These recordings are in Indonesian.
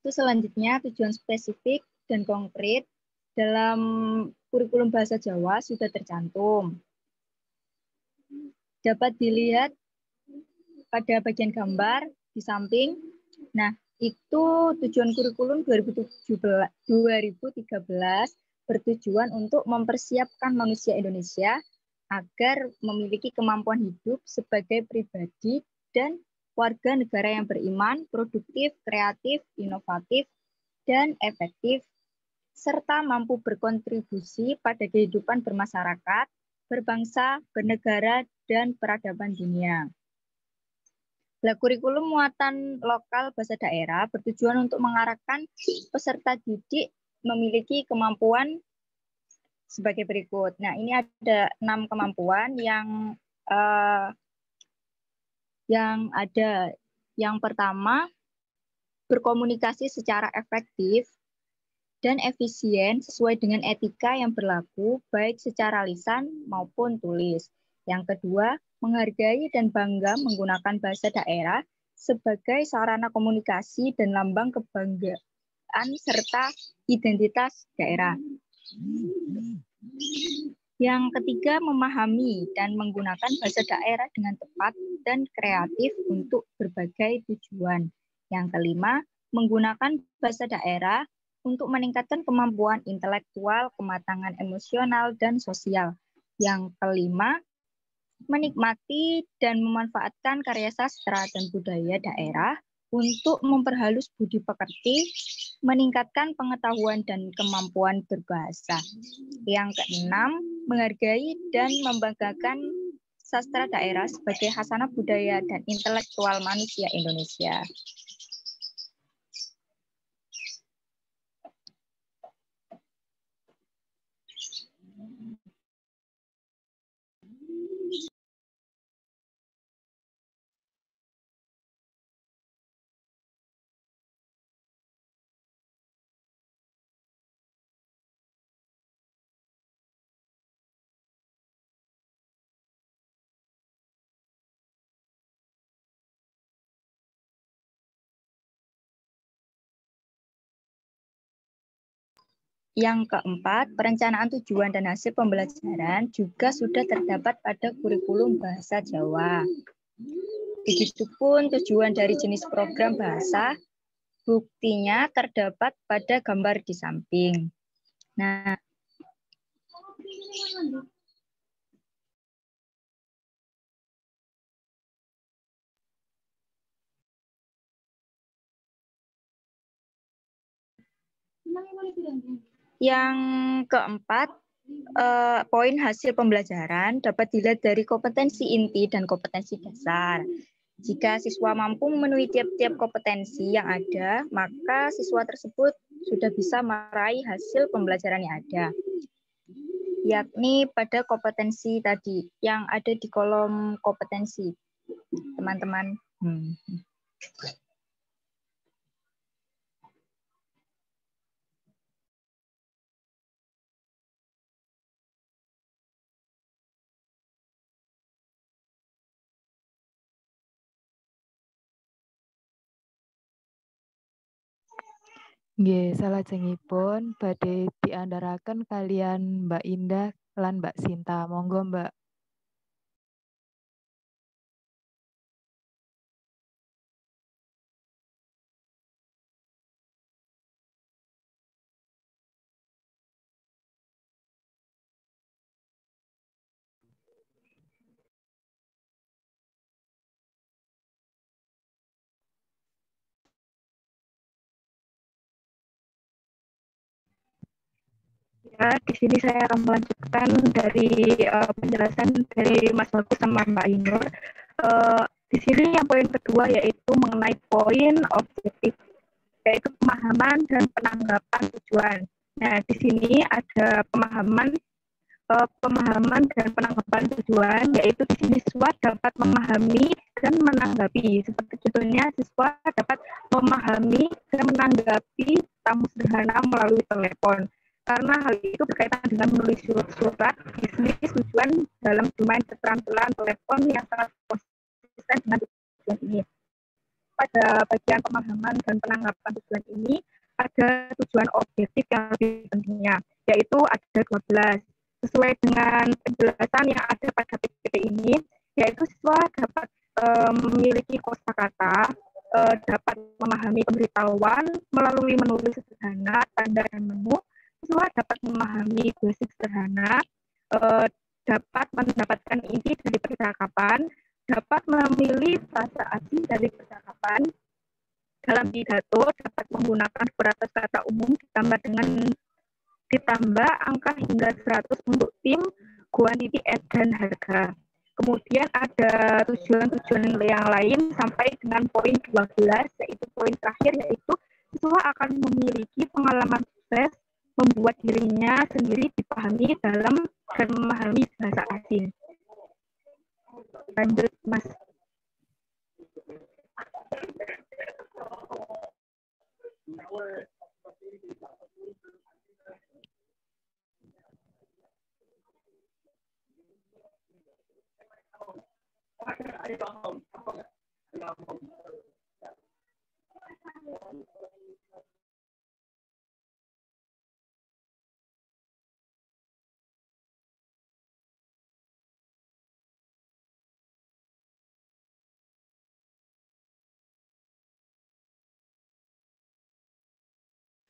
Terus selanjutnya tujuan spesifik dan konkret dalam kurikulum bahasa Jawa sudah tercantum. Dapat dilihat pada bagian gambar di samping. Nah, itu tujuan kurikulum 2013 bertujuan untuk mempersiapkan manusia Indonesia agar memiliki kemampuan hidup sebagai pribadi dan warga negara yang beriman, produktif, kreatif, inovatif, dan efektif, serta mampu berkontribusi pada kehidupan bermasyarakat, berbangsa, bernegara, dan peradaban dunia. Kurikulum muatan lokal bahasa daerah bertujuan untuk mengarahkan peserta didik memiliki kemampuan sebagai berikut. Nah, ini ada 6 kemampuan yang ada. Yang pertama, berkomunikasi secara efektif dan efisien sesuai dengan etika yang berlaku baik secara lisan maupun tulis. Yang kedua, menghargai dan bangga menggunakan bahasa daerah sebagai sarana komunikasi dan lambang kebanggaan serta identitas daerah. Yang ketiga, memahami dan menggunakan bahasa daerah dengan tepat dan kreatif untuk berbagai tujuan. Yang kelima, menggunakan bahasa daerah untuk meningkatkan kemampuan intelektual, kematangan emosional, dan sosial. Yang kelima, menikmati dan memanfaatkan karya sastra dan budaya daerah untuk memperhalus budi pekerti, meningkatkan pengetahuan dan kemampuan berbahasa. Yang keenam, menghargai dan membanggakan sastra daerah sebagai khasanah budaya dan intelektual manusia Indonesia. Yang keempat, perencanaan tujuan dan hasil pembelajaran juga sudah terdapat pada kurikulum bahasa Jawa. Begitupun tujuan dari jenis program bahasa, buktinya terdapat pada gambar di samping. Nah, yang keempat, poin hasil pembelajaran dapat dilihat dari kompetensi inti dan kompetensi dasar. Jika siswa mampu memenuhi tiap-tiap kompetensi yang ada, maka siswa tersebut sudah bisa meraih hasil pembelajaran yang ada. Yakni pada kompetensi tadi yang ada di kolom kompetensi, teman-teman. Nggih, salajengipun badhe diandharaken kalian Mbak Indah lan Mbak Sinta. Monggo, Mbak. Ya, di sini saya akan melanjutkan dari penjelasan dari Mas Bagus sama Mbak Ainur. Di sini yang poin kedua yaitu mengenai poin objektif, yaitu pemahaman dan penanggapan tujuan. Nah, di sini ada pemahaman dan penanggapan tujuan, yaitu di sini siswa dapat memahami dan menanggapi. Seperti contohnya, siswa dapat memahami dan menanggapi tamu sederhana melalui telepon. Karena hal itu berkaitan dengan menulis surat bisnis tujuan dalam domain keterampilan telepon yang sangat konsisten dengan tujuan ini. pada bagian pemahaman dan penanggapan tujuan ini ada tujuan objektif yang lebih pentingnya, yaitu ada 12. Sesuai dengan penjelasan yang ada pada PPT ini, yaitu siswa dapat memiliki kosakata, dapat memahami pemberitahuan melalui menulis sederhana, tanda dan menu. Siswa dapat memahami basic sederhana, dapat mendapatkan inti dari percakapan, dapat memilih frasa asing dari percakapan. Dalam pidato dapat menggunakan beratus kata umum ditambah angka hingga 100 untuk tim, quantity, dan harga. Kemudian ada tujuan-tujuan yang lain sampai dengan poin 12, yaitu poin terakhir, yaitu siswa akan memiliki pengalaman sukses membuat dirinya sendiri dipahami dalam dan memahami bahasa asing. Lanjut, Mas.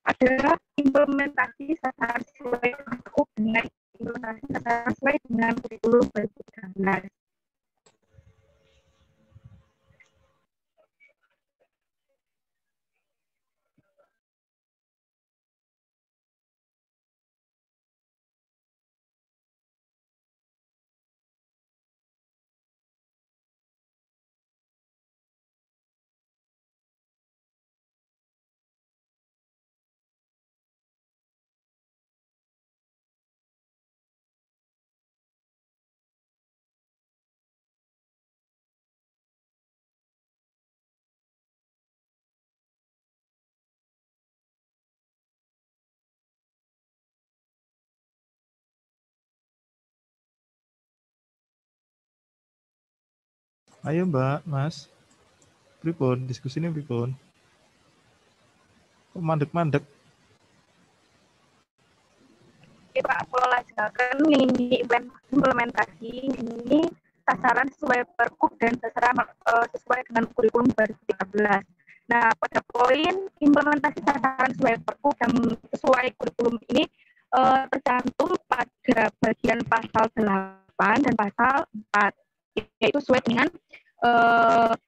Ada implementasi sasaran sesuai dengan implementasi sasaran sesuai dengan kurikulum 2013. Ayo Mbak, Mas. Pripun, diskusinya pripun? Kok mandek-mandek? Oke Pak, aku lanjutkan ini implementasi ini sasaran sesuai pergub dan sasaran sesuai dengan kurikulum 2013. Nah, pada poin implementasi sasaran sesuai pergub dan sesuai kurikulum ini tercantum pada bagian pasal 8 dan pasal 4, yaitu sesuai dengan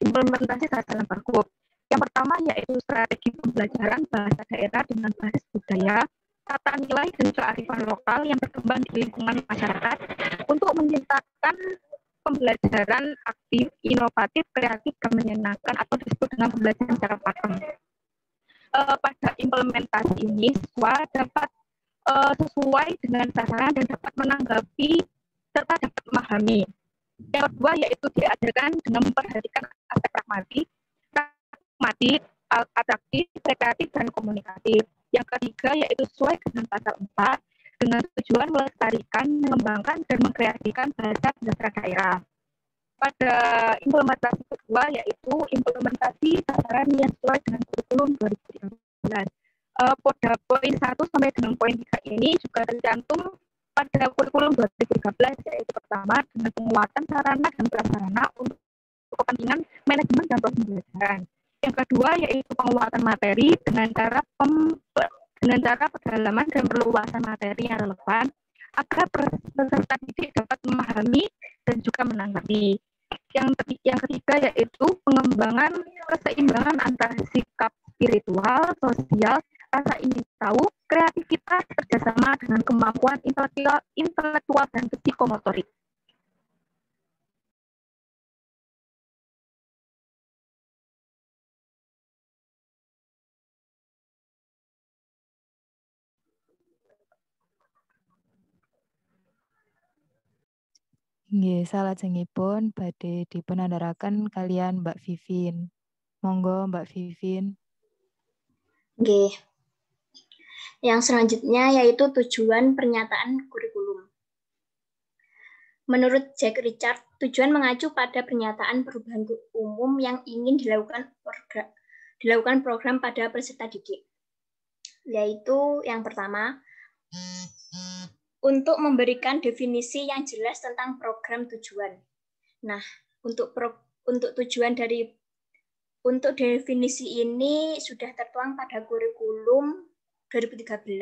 implementasi sasaran pergub. Yang pertama yaitu strategi pembelajaran bahasa daerah dengan basis budaya, tata nilai dan kearifan lokal yang berkembang di lingkungan masyarakat untuk menciptakan pembelajaran aktif, inovatif, kreatif, dan menyenangkan atau disebut dengan pembelajaran secara pakem. Pada implementasi ini, siswa dapat sesuai dengan sasaran dan dapat menanggapi serta dapat memahami. Yang kedua yaitu diadakan dengan memperhatikan aspek pragmatik, atraktif, rekreatif, dan komunikatif. Yang ketiga yaitu sesuai dengan pasal 4 dengan tujuan melestarikan, mengembangkan, dan mengkreasikan bahasa daerah. Pada implementasi kedua yaitu implementasi sasaran yang sesuai dengan kurikulum 2013. Pada poin 1 sampai dengan poin 3 ini juga tercantum pada kurikulum 2013, yaitu pertama dengan penguatan sarana dan prasarana untuk kepentingan manajemen dan proses pembelajaran. Yang kedua yaitu penguatan materi dengan cara pendalaman dan perluasan materi yang relevan agar peserta didik dapat memahami dan juga menanggapi. Yang ketiga yaitu pengembangan keseimbangan antara sikap spiritual, sosial, rasa ingin tahu, kreativitas, kerjasama dengan kemampuan intelektual dan psikomotorik. Nggih, salajengipun badhe dipunandharaken kalian Mbak Vivin. Monggo Mbak Vivin. Nggih. Yang selanjutnya yaitu tujuan pernyataan kurikulum. Menurut Jack Richard, tujuan mengacu pada pernyataan perubahan umum yang ingin dilakukan program pada peserta didik. Yaitu yang pertama, untuk memberikan definisi yang jelas tentang program tujuan. Nah, untuk definisi ini sudah tertuang pada kurikulum 2013,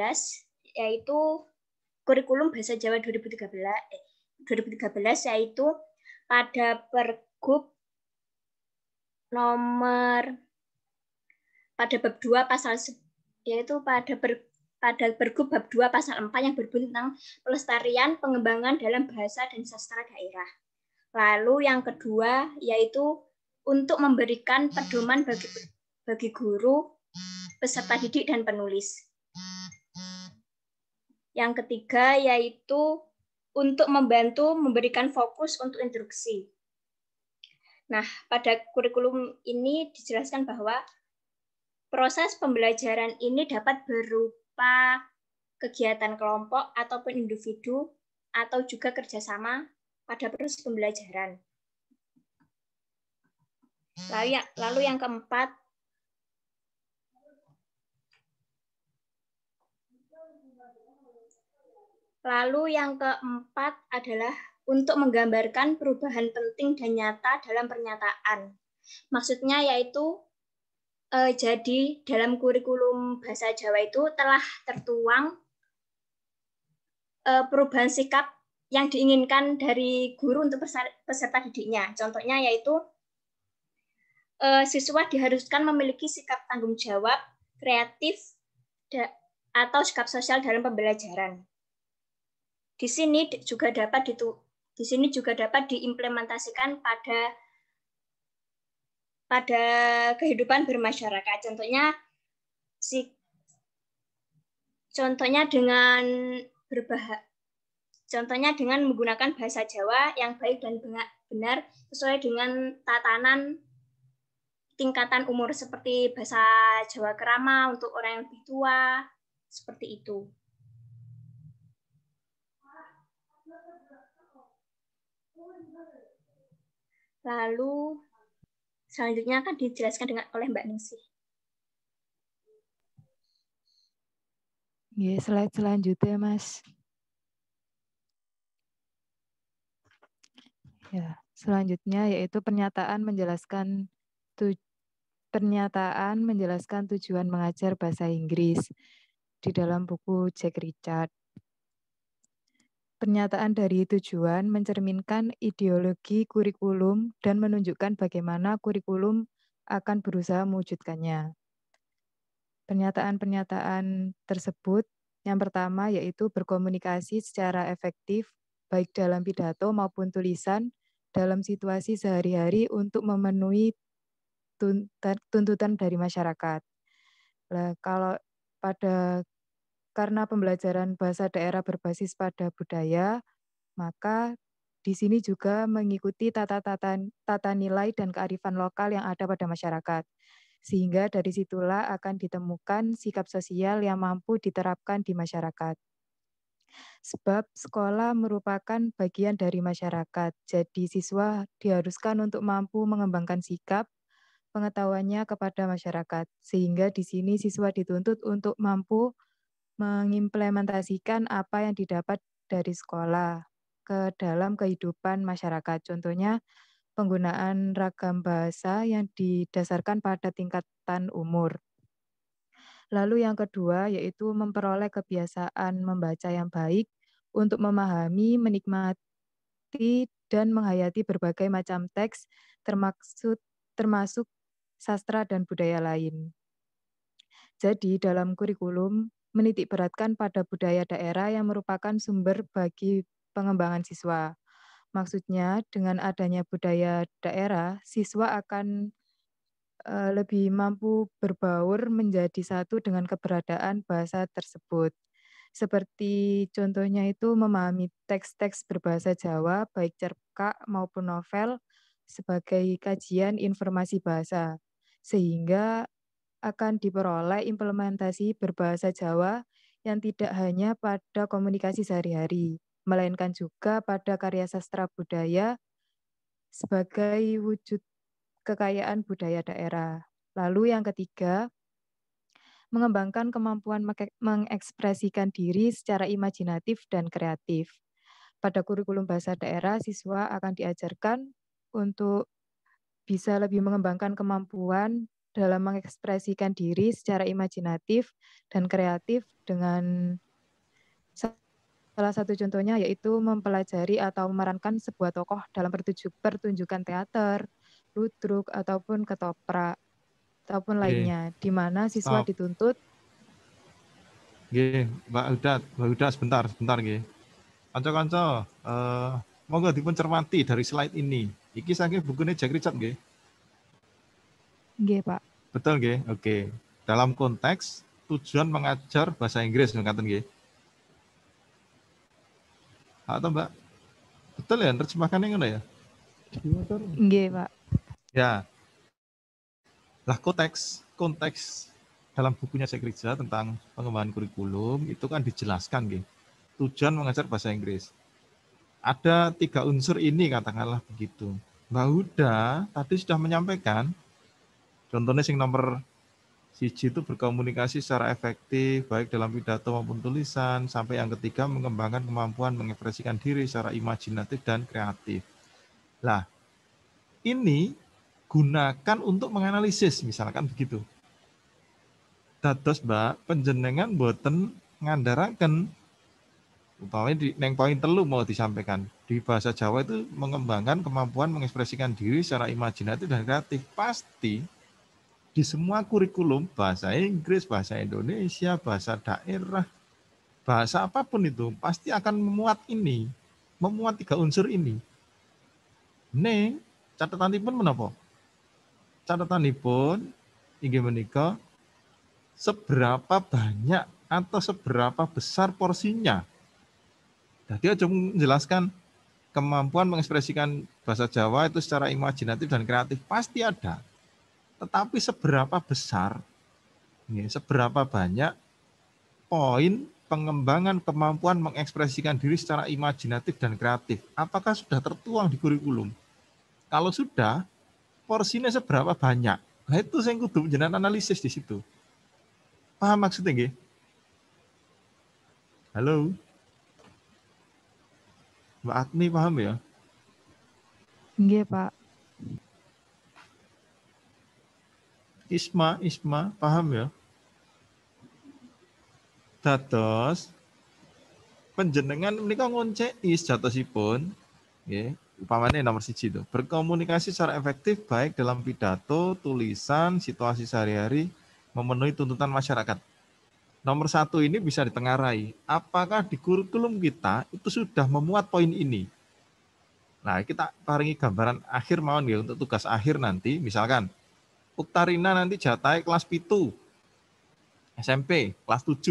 yaitu kurikulum Bahasa Jawa 2013 yaitu pada Pergub pada bab 2 pasal yaitu pada Pergub bab 2 pasal 4 yang berbunyi tentang pelestarian pengembangan dalam bahasa dan sastra daerah. Lalu yang kedua yaitu untuk memberikan pedoman bagi guru, peserta didik dan penulis. Yang ketiga yaitu untuk membantu memberikan fokus untuk instruksi. Nah, pada kurikulum ini dijelaskan bahwa proses pembelajaran ini dapat berupa kegiatan kelompok ataupun individu atau juga kerjasama pada proses pembelajaran. Lalu yang keempat, adalah untuk menggambarkan perubahan penting dan nyata dalam pernyataan. Maksudnya yaitu jadi dalam kurikulum Bahasa Jawa itu telah tertuang perubahan sikap yang diinginkan dari guru untuk peserta didiknya. Contohnya yaitu siswa diharuskan memiliki sikap tanggung jawab, kreatif, atau sikap sosial dalam pembelajaran. Di sini juga dapat diimplementasikan pada kehidupan bermasyarakat. Contohnya dengan menggunakan bahasa Jawa yang baik dan benar sesuai dengan tatanan tingkatan umur seperti bahasa Jawa Kerama untuk orang yang lebih tua, seperti itu. Lalu selanjutnya akan dijelaskan oleh Mbak Ningsih. Ya, slide selanjutnya, Mas. Ya, selanjutnya yaitu pernyataan menjelaskan tujuan mengajar bahasa Inggris di dalam buku Jack Richard. Pernyataan dari tujuan mencerminkan ideologi kurikulum dan menunjukkan bagaimana kurikulum akan berusaha mewujudkannya. Pernyataan-pernyataan tersebut yang pertama yaitu berkomunikasi secara efektif baik dalam pidato maupun tulisan dalam situasi sehari-hari untuk memenuhi tuntutan dari masyarakat. Nah, karena pembelajaran bahasa daerah berbasis pada budaya, maka di sini juga mengikuti tata nilai dan kearifan lokal yang ada pada masyarakat. Sehingga dari situlah akan ditemukan sikap sosial yang mampu diterapkan di masyarakat. Sebab sekolah merupakan bagian dari masyarakat, jadi siswa diharuskan untuk mampu mengembangkan sikap, pengetahuannya kepada masyarakat. Sehingga di sini siswa dituntut untuk mampu mengimplementasikan apa yang didapat dari sekolah ke dalam kehidupan masyarakat. Contohnya, penggunaan ragam bahasa yang didasarkan pada tingkatan umur. Lalu yang kedua yaitu memperoleh kebiasaan membaca yang baik untuk memahami, menikmati, dan menghayati berbagai macam teks termasuk sastra dan budaya lain. Jadi dalam kurikulum menitikberatkan pada budaya daerah yang merupakan sumber bagi pengembangan siswa. Maksudnya dengan adanya budaya daerah, siswa akan lebih mampu berbaur menjadi satu dengan keberadaan bahasa tersebut. Seperti contohnya itu memahami teks-teks berbahasa Jawa, baik cerkak maupun novel, sebagai kajian informasi bahasa. Sehingga akan diperoleh implementasi berbahasa Jawa yang tidak hanya pada komunikasi sehari-hari, melainkan juga pada karya sastra budaya sebagai wujud kekayaan budaya daerah. Lalu yang ketiga, mengembangkan kemampuan mengekspresikan diri secara imajinatif dan kreatif. Pada kurikulum bahasa daerah, siswa akan diajarkan untuk bisa lebih mengembangkan kemampuan dalam mengekspresikan diri secara imajinatif dan kreatif dengan salah satu contohnya yaitu mempelajari atau memerankan sebuah tokoh dalam pertunjukan teater, ludruk, ataupun ketoprak, ataupun lainnya, di mana siswa Stop. dituntut. Nggih, Mbak Huda sebentar nggih. Kanca-kanca, monggo dipun cermati dari slide ini. Iki saking bukunya Jack Richard nggih. Nggih, Pak. Betul nggih? Oke. Dalam konteks tujuan mengajar bahasa Inggris ngaten nggih. Atau Mbak? Betul ya, terjemahkannya ngono ya? Nggih, Pak. Ya. Lah konteks dalam bukunya Jack Richard tentang pengembangan kurikulum itu kan dijelaskan nggih. Tujuan mengajar bahasa Inggris. Ada 3 unsur ini katakanlah begitu. Mbak Huda tadi sudah menyampaikan contohnya yang nomor 1 itu berkomunikasi secara efektif baik dalam pidato maupun tulisan, sampai yang ketiga mengembangkan kemampuan mengekspresikan diri secara imajinatif dan kreatif. Lah, ini gunakan untuk menganalisis misalkan begitu. Dados Mbak, panjenengan boten ngandharaken umpamanya di neng poin 3 mau disampaikan. Di bahasa Jawa itu mengembangkan kemampuan mengekspresikan diri secara imajinatif dan kreatif. Pasti di semua kurikulum bahasa Inggris, bahasa Indonesia, bahasa daerah, bahasa apapun itu pasti akan memuat 3 unsur ini. Neng catatanipun menapa? Catatanipun inggih menika seberapa banyak atau seberapa besar porsinya. Jadi aja menjelaskan kemampuan mengekspresikan bahasa Jawa itu secara imajinatif dan kreatif pasti ada. Tetapi seberapa besar, seberapa banyak poin pengembangan kemampuan mengekspresikan diri secara imajinatif dan kreatif. Apakah sudah tertuang di kurikulum? Kalau sudah, porsinya seberapa banyak? Nah itu saya kudu jenengan analisis di situ. Paham maksudnya nggih? Halo? Mbak Agni paham ya? Nggih, Pak. Isma paham ya? Dados panjenengan menika ngonceki sejatosipun nggih, upamane nomor 1 itu, berkomunikasi secara efektif baik dalam pidato, tulisan, situasi sehari-hari, memenuhi tuntutan masyarakat. Nomor 1 ini bisa ditengarai, apakah di kurikulum kita itu sudah memuat poin ini? Nah, kita paringi gambaran akhir mawon ya untuk tugas akhir nanti, misalkan Uktarina nanti jatai kelas 7 SMP, kelas 7